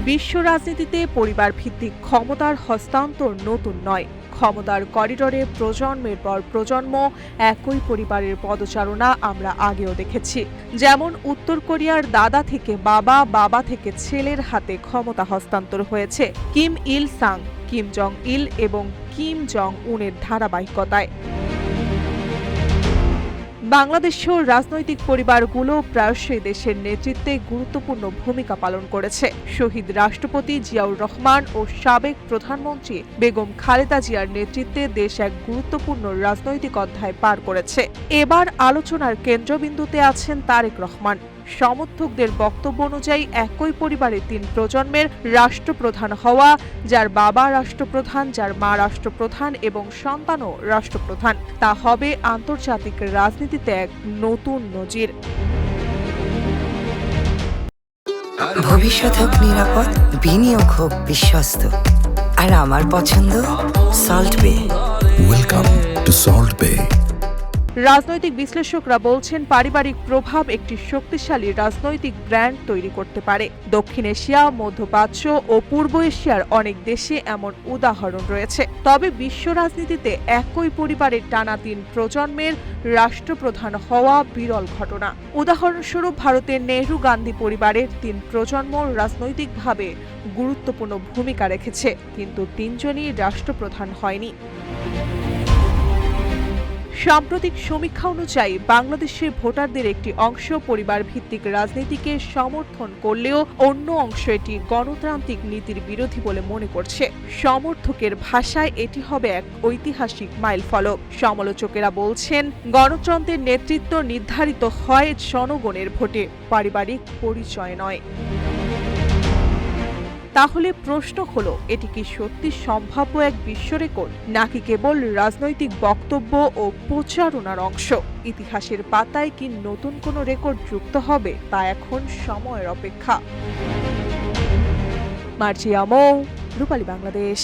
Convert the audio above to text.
বিশ্ব রাজনীতিতে পরিবার ভিত্তিক ক্ষমতার হস্তান্তর নতুন নয়। ক্ষমতার করিডোরে প্রজন্মের পর প্রজন্ম একই পরিবারের পদচারণা আমরা আগেও দেখেছি। যেমন উত্তর কোরিয়ার দাদা থেকে বাবা, বাবা থেকে ছেলের হাতে ক্ষমতা হস্তান্তর হয়েছে কিম ইল সাং, কিম জং ইল এবং কিম জং উনের ধারাবাহিকতায়। বাংলাদেশেও রাজনৈতিক পরিবারগুলো প্রায়শই দেশের নেতৃত্বে গুরুত্বপূর্ণ ভূমিকা পালন করেছে। শহীদ রাষ্ট্রপতি জিয়াউর রহমান ও সাবেক প্রধানমন্ত্রী বেগম খালেদা জিয়ার নেতৃত্বে দেশ এক গুরুত্বপূর্ণ রাজনৈতিক অধ্যায় পার করেছে। এবার আলোচনার কেন্দ্রবিন্দুতে আছেন তারেক রহমান। সমর্থকদের বক্তব্য অনুযায়ী একই পরিবারের ৩ প্রজন্মের রাষ্ট্রপ্রধান হওয়া, যার বাবা রাষ্ট্রপ্রধান, যার মা রাষ্ট্রপ্রধান এবং সন্তানও রাষ্ট্রপ্রধান, তা হবে আন্তর্জাতিক রাজনীতিতে এক নতুন নজির। ভবিষ্যৎ হোক নিরাপদ, বিনিয়োগ হোক বিশ্বস্ত, আর আমার পছন্দ সল্ট বে। ওয়েলকাম টু সল্ট বে। রাজনৈতিক বিশ্লেষকরা বলছেন, পারিবারিক প্রভাব একটি শক্তিশালী রাজনৈতিক ব্র্যান্ড তৈরি করতে পারে। দক্ষিণ এশিয়া, মধ্যপ্রাচ্য ও পূর্ব এশিয়ার অনেক দেশে এমন উদাহরণ রয়েছে। তবে বিশ্ব রাজনীতিতে একই পরিবারের টানা ৩ প্রজন্মের রাষ্ট্রপ্রধান হওয়া বিরল ঘটনা। উদাহরণস্বরূপ, ভারতের নেহরু গান্ধী পরিবারের ৩ প্রজন্ম রাজনৈতিকভাবে গুরুত্বপূর্ণ ভূমিকা রেখেছে, কিন্তু ৩ জনই রাষ্ট্রপ্রধান হয়নি। সাম্প্রতিক সমীক্ষা অনুযায়ী বাংলাদেশের ভোটারদের একটি অংশ পরিবার ভিত্তিক রাজনীতিকে সমর্থন করলেও অন্য অংশ এটি গণতান্ত্রিক নীতির বিরোধী বলে মনে করছে। সমর্থকের ভাষায় এটি হবে এক ঐতিহাসিক মাইলফলক। সমালোচকেরা বলছেন, গণতন্ত্রের নেতৃত্ব নির্ধারিত হয় জনগণের ভোটে, পারিবারিক পরিচয় নয়। তাহলে প্রশ্ন হলো, এটি কি সত্যি সম্ভাব্য এক বিশ্ব রেকর্ড, নাকি কেবল রাজনৈতিক বক্তব্য ও প্রচারণার অংশ? ইতিহাসের পাতায় কি নতুন কোনো রেকর্ড যুক্ত হবে, তা এখন সময়ের অপেক্ষা। মার্জিয়া মৌ, রূপালী বাংলাদেশ।